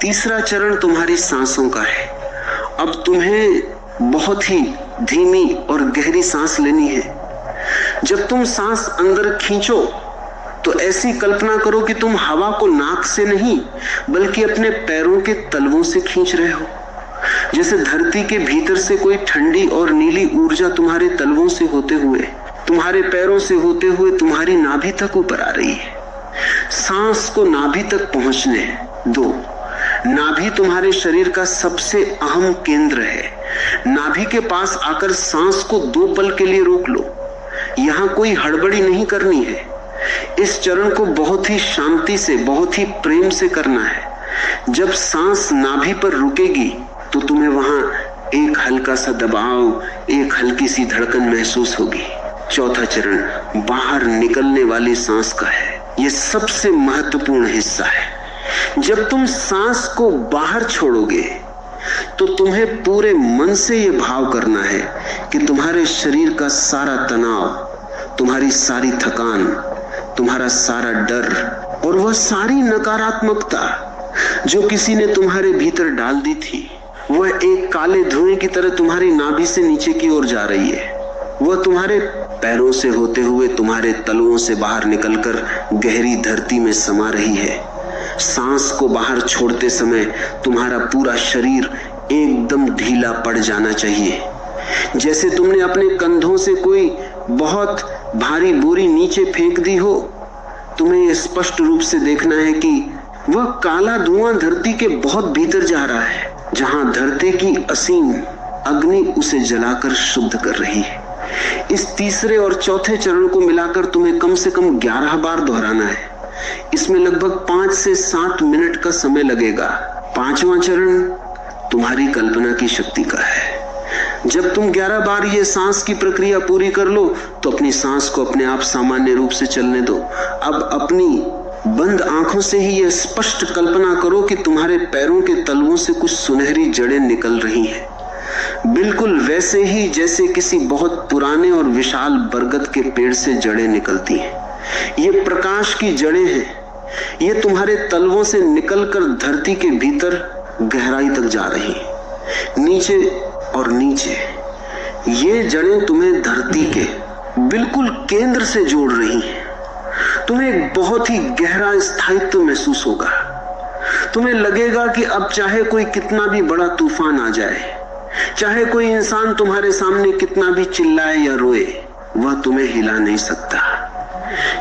तीसरा चरण तुम्हारी सांसों का है। अब तुम्हें बहुत ही धीमी और गहरी सांस लेनी है। जब तुम सांस अंदर खींचो तो ऐसी कल्पना करो कि तुम हवा को नाक से नहीं बल्कि अपने पैरों के तलवों से खींच रहे हो। जैसे धरती के भीतर से कोई ठंडी और नीली ऊर्जा तुम्हारे तलवों से होते हुए, तुम्हारे पैरों से होते हुए तुम्हारी नाभि तक ऊपर आ रही है। सांस को नाभि तक पहुंचने दो। नाभि तुम्हारे शरीर का सबसे अहम केंद्र है। नाभि के पास आकर सांस को 2 पल के लिए रोक लो। यहां कोई हड़बड़ी नहीं करनी है। इस चरण को बहुत ही शांति से, बहुत ही प्रेम से करना है। जब सांस नाभि पर रुकेगी तो तुम्हें वहां एक हल्का सा दबाव, एक हल्की सी धड़कन महसूस होगी। चौथा चरण बाहर निकलने वाली सांस का है। यह सबसे महत्वपूर्ण हिस्सा है। जब तुम सांस को बाहर छोड़ोगे तो तुम्हें पूरे मन से यह भाव करना है कि तुम्हारे शरीर का सारा तनाव, तुम्हारी सारी थकान, तुम्हारा सारा डर और वह सारी नकारात्मकता जो किसी ने तुम्हारे भीतर डाल दी थी, वह एक काले धुएं की तरह तुम्हारी नाभि से नीचे की ओर जा रही है। वह तुम्हारे पैरों से होते हुए तुम्हारे तलवों से बाहर निकलकर गहरी धरती में समा रही है। सांस को बाहर छोड़ते समय तुम्हारा पूरा शरीर एकदम ढीला पड़ जाना चाहिए। जैसे तुमने अपने कंधों से कोई बहुत भारी बोरी नीचे फेंक दी हो। तुम्हें यह स्पष्ट रूप से देखना है कि वह काला धुआं धरती के बहुत भीतर जा रहा है, जहां धरती की असीम अग्नि उसे जलाकर शुद्ध कर रही है। इस तीसरे और चौथे चरण को मिलाकर तुम्हें कम से कम 11 बार दोहराना है। इसमें लगभग 5 से 7 मिनट का समय लगेगा। 5वां चरण तुम्हारी कल्पना की शक्ति का है। जब तुम 11 बार ये सांस की प्रक्रिया पूरी कर लो तो अपनी सांस को अपने आप सामान्य रूप से चलने दो। अब अपनी बंद आंखों से ही यह स्पष्ट कल्पना करो कि तुम्हारे पैरों के तलवों से कुछ सुनहरी जड़ें निकल रही हैं, बिल्कुल वैसे ही जैसे किसी बहुत पुराने और विशाल बरगद के पेड़ से जड़ें निकलती हैं। ये प्रकाश की जड़ें हैं। ये तुम्हारे तलवों से निकलकर धरती के भीतर गहराई तक जा रही हैं, नीचे और नीचे। ये जड़ें तुम्हें धरती के बिल्कुल केंद्र से जोड़ रही हैं। तुम्हें एक बहुत ही गहरा स्थायित्व महसूस होगा। तुम्हें लगेगा कि अब चाहे कोई कितना भी बड़ा तूफान आ जाए, चाहे कोई इंसान तुम्हारे सामने कितना भी चिल्लाए या रोए, वह तुम्हें हिला नहीं सकता,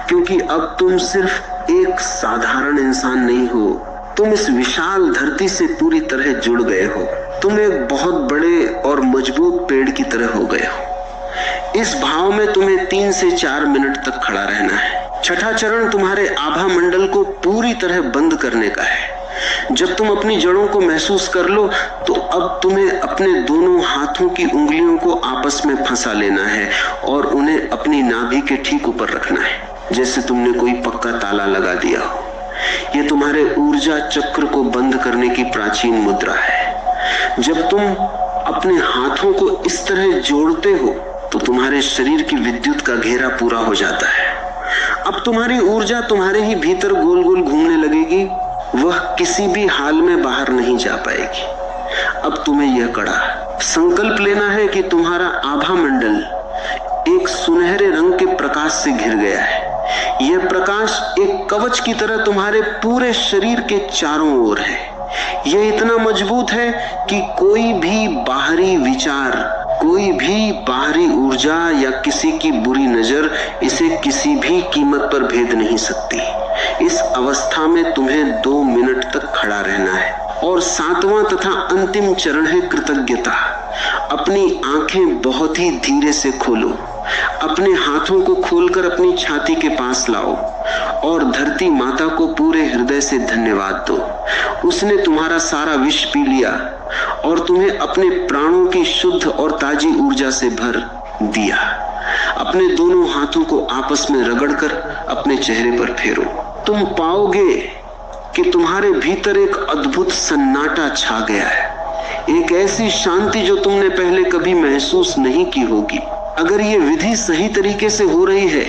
क्योंकि अब तुम सिर्फ एक साधारण इंसान नहीं हो। तुम इस विशाल धरती से पूरी तरह जुड़ गए हो। तुम एक बहुत बड़े और मजबूत पेड़ की तरह हो गए हो। इस भाव में तुम्हें 3 से 4 मिनट तक खड़ा रहना है। छठा चरण तुम्हारे आभा मंडल को पूरी तरह बंद करने का है। जब तुम अपनी जड़ों को महसूस कर लो तो अब तुम्हें अपने दोनों हाथों की उंगलियों को आपस में फंसा लेना है और उन्हें अपनी नाभि के ठीक ऊपर रखना है, जैसे तुमने कोई पक्का ताला लगा दिया हो। यह तुम्हारे ऊर्जा चक्र को बंद करने की प्राचीन मुद्रा है। जब तुम अपने हाथों को इस तरह जोड़ते हो तो तुम्हारे शरीर की विद्युत का घेरा पूरा हो जाता है। अब तुम्हारी ऊर्जा तुम्हारे ही भीतर गोल गोल घूमने लगेगी। वह किसी भी हाल में बाहर नहीं जा पाएगी। अब तुम्हें यह कड़ा संकल्प लेना है कि तुम्हारा आभा मंडल एक सुनहरे रंग के प्रकाश से घिर गया है। यह प्रकाश एक कवच की तरह तुम्हारे पूरे शरीर के चारों ओर है। यह इतना मजबूत है कि कोई भी बाहरी विचार, कोई भी बाहरी ऊर्जा या किसी की बुरी नजर इसे किसी भी कीमत पर भेद नहीं सकती। इस अवस्था में तुम्हें 2 मिनट तक खड़ा रहना है। और 7वां तथा अंतिम चरण है कृतज्ञता। अपनी आंखें बहुत ही धीरे से खोलो। अपने हाथों को खोलकर अपनी छाती के पास लाओ और धरती माता को पूरे हृदय से धन्यवाद दो। उसने तुम्हारा सारा विष पी लिया और तुम्हें अपने प्राणों की शुद्ध और ताजी ऊर्जा से भर दिया। अपने दोनों हाथों को आपस में रगड़कर अपने चेहरे पर फेरो। तुम पाओगे कि तुम्हारे भीतर एक अद्भुत सन्नाटा छा गया है, एक ऐसी शांति जो तुमने पहले कभी महसूस नहीं की होगी। अगर ये विधि सही तरीके से हो रही है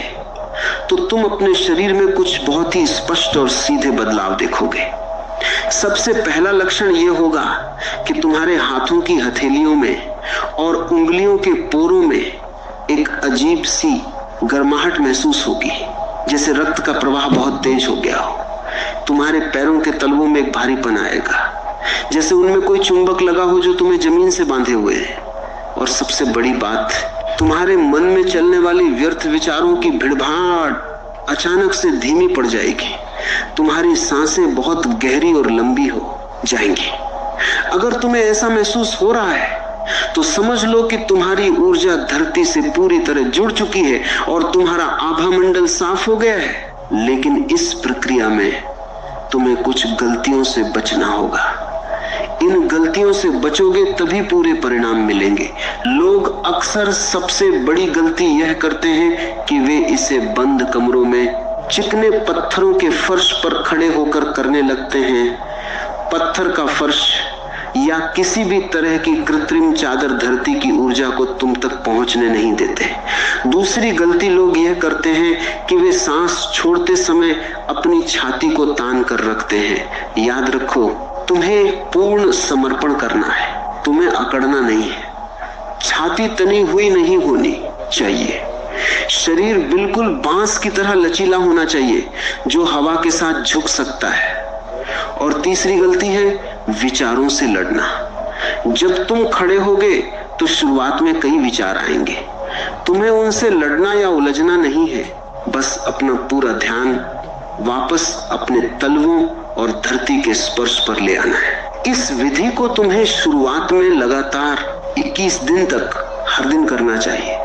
तो तुम अपने शरीर में कुछ बहुत ही स्पष्ट और सीधे बदलाव देखोगे। सबसे पहला लक्षण यह होगा कि तुम्हारे हाथों की हथेलियों में और उंगलियों के पोरों में एक अजीब सी गर्माहट महसूस होगी, जैसे रक्त का प्रवाह बहुत तेज हो गया हो। तुम्हारे पैरों के तलवों में एक भारीपन आएगा, जैसे उनमें कोई चुंबक लगा हो जो तुम्हें जमीन से बांधे हुए है। और सबसे बड़ी बात, तुम्हारे मन में चलने वाली व्यर्थ विचारों की भीड़भाड़ अचानक से धीमी पड़ जाएगी। तुम्हारी सांसें बहुत गहरी और लंबी हो जाएंगी। अगर तुम्हें ऐसा महसूस हो रहा है तो समझ लो कि तुम्हारी ऊर्जा धरती से पूरी तरह जुड़ चुकी है और तुम्हारा आभा मंडल साफ हो गया है। लेकिन इस प्रक्रिया में तुम्हें कुछ गलतियों से बचना होगा। इन गलतियों से बचोगे तभी पूरे परिणाम मिलेंगे। लोग अक्सर सबसे बड़ी गलती यह करते हैं कि वे इसे बंद कमरों में चिकने पत्थरों के फर्श पर खड़े होकर करने लगते हैं। पत्थर का फर्श या किसी भी तरह की कृत्रिम चादर धरती की ऊर्जा को तुम तक पहुंचने नहीं देते। दूसरी गलती लोग यह करते हैं कि वे सांस छोड़ते समय अपनी छाती को तान कर रखते हैं। याद रखो, तुम्हें पूर्ण समर्पण करना है, तुम्हें अकड़ना नहीं है। छाती तनी हुई नहीं होनी चाहिए। शरीर बिल्कुल बांस की तरह लचीला होना चाहिए जो हवा के साथ झुक सकता है। और तीसरी गलती है विचारों से लड़ना। जब तुम खड़े होगे तो शुरुआत में कई विचार आएंगे। तुम्हें उनसे लड़ना या उलझना नहीं है, बस अपना पूरा ध्यान वापस अपने तलवों और धरती के स्पर्श पर ले आना है। इस विधि को तुम्हें शुरुआत में लगातार 21 दिन तक हर दिन करना चाहिए।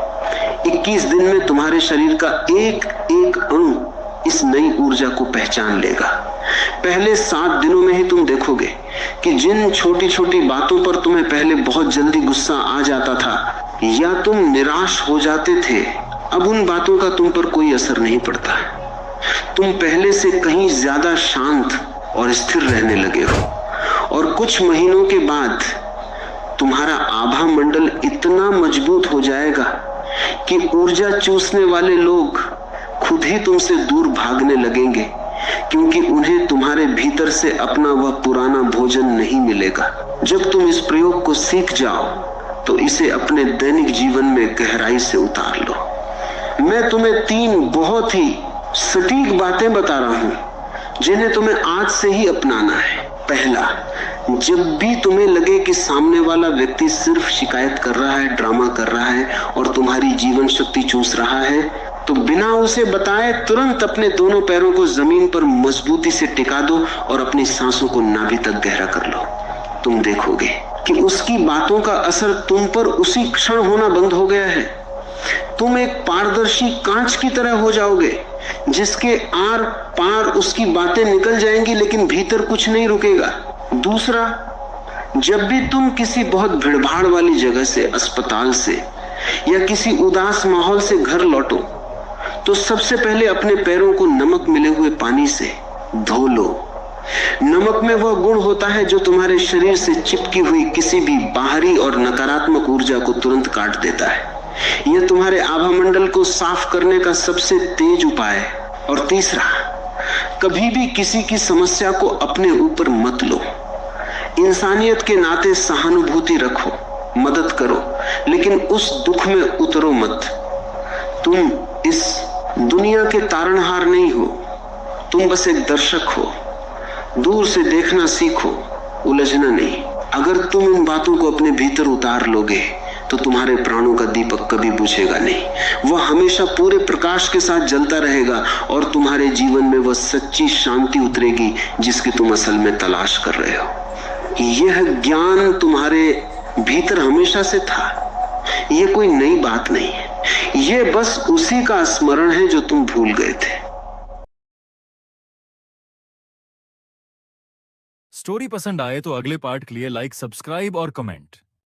21 दिन में तुम्हारे शरीर का एक एक अणु इस नई ऊर्जा को पहचान लेगा। पहले 7 दिनों में ही तुम देखोगे कि जिन छोटी छोटी बातों पर तुम्हें पहले बहुत जल्दी गुस्सा आ जाता था या तुम निराश हो जाते थे, अब उन बातों का तुम पर कोई असर नहीं पड़ता। तुम पहले से कहीं ज्यादा शांत और स्थिर रहने लगे हो। और कुछ महीनों के बाद तुम्हारा आभा मंडल इतना मजबूत हो जाएगा कि ऊर्जा चूसने वाले लोग खुद ही तुमसे दूर भागने लगेंगे, क्योंकि उन्हें तुम्हारे भीतर से अपना वह पुराना भोजन नहीं मिलेगा। जब तुम इस प्रयोग को सीख जाओ तो इसे अपने दैनिक जीवन में गहराई से उतार लो। मैं तुम्हें 3 बहुत ही सटीक बातें बता रहा हूं जिन्हें तुम्हें आज से ही अपनाना है। पहला, जब भी तुम्हें लगे कि सामने वाला व्यक्ति सिर्फ शिकायत कर रहा है, ड्रामा कर रहा है और तुम्हारी जीवन शक्ति चूस रहा है, तो बिना उसे बताए तुरंत अपने दोनों पैरों को जमीन पर मजबूती से टिका दो और अपनी सांसों को नाभि तक गहरा कर लो। तुम देखोगे कि उसकी बातों का असर तुम पर उसी क्षण होना बंद हो गया है। तुम एक पारदर्शी कांच की तरह हो जाओगे जिसके आर पार उसकी बातें निकल जाएंगी, लेकिन भीतर कुछ नहीं रुकेगा। दूसरा, जब भी तुम किसी बहुत भीड़भाड़ वाली जगह से, अस्पताल से या किसी उदास माहौल से घर लौटो तो सबसे पहले अपने पैरों को नमक मिले हुए पानी से धो लो। नमक में वह गुण होता है जो तुम्हारे शरीर से चिपकी हुई किसी भी बाहरी और नकारात्मक ऊर्जा को तुरंत काट देता है। यह तुम्हारे आभा मंडल को साफ करने का सबसे तेज उपाय है। और तीसरा, कभी भी किसी की समस्या को अपने ऊपर मत लो। इंसानियत के नाते सहानुभूति रखो, मदद करो, लेकिन उस दुख में उतरो मत। तुम इस दुनिया के तारणहार नहीं हो, तुम बस एक दर्शक हो। दूर से देखना सीखो, उलझना नहीं। अगर तुम इन बातों को अपने भीतर उतार लोगे तो तुम्हारे प्राणों का दीपक कभी बुझेगा नहीं। वह हमेशा पूरे प्रकाश के साथ जलता रहेगा और तुम्हारे जीवन में वह सच्ची शांति उतरेगी जिसकी तुम असल में तलाश कर रहे हो। यह ज्ञान तुम्हारे भीतर हमेशा से था। यह कोई नई बात नहीं है, यह बस उसी का स्मरण है जो तुम भूल गए थे। स्टोरी पसंद आए तो अगले पार्ट के लिए लाइक, सब्सक्राइब और कमेंट।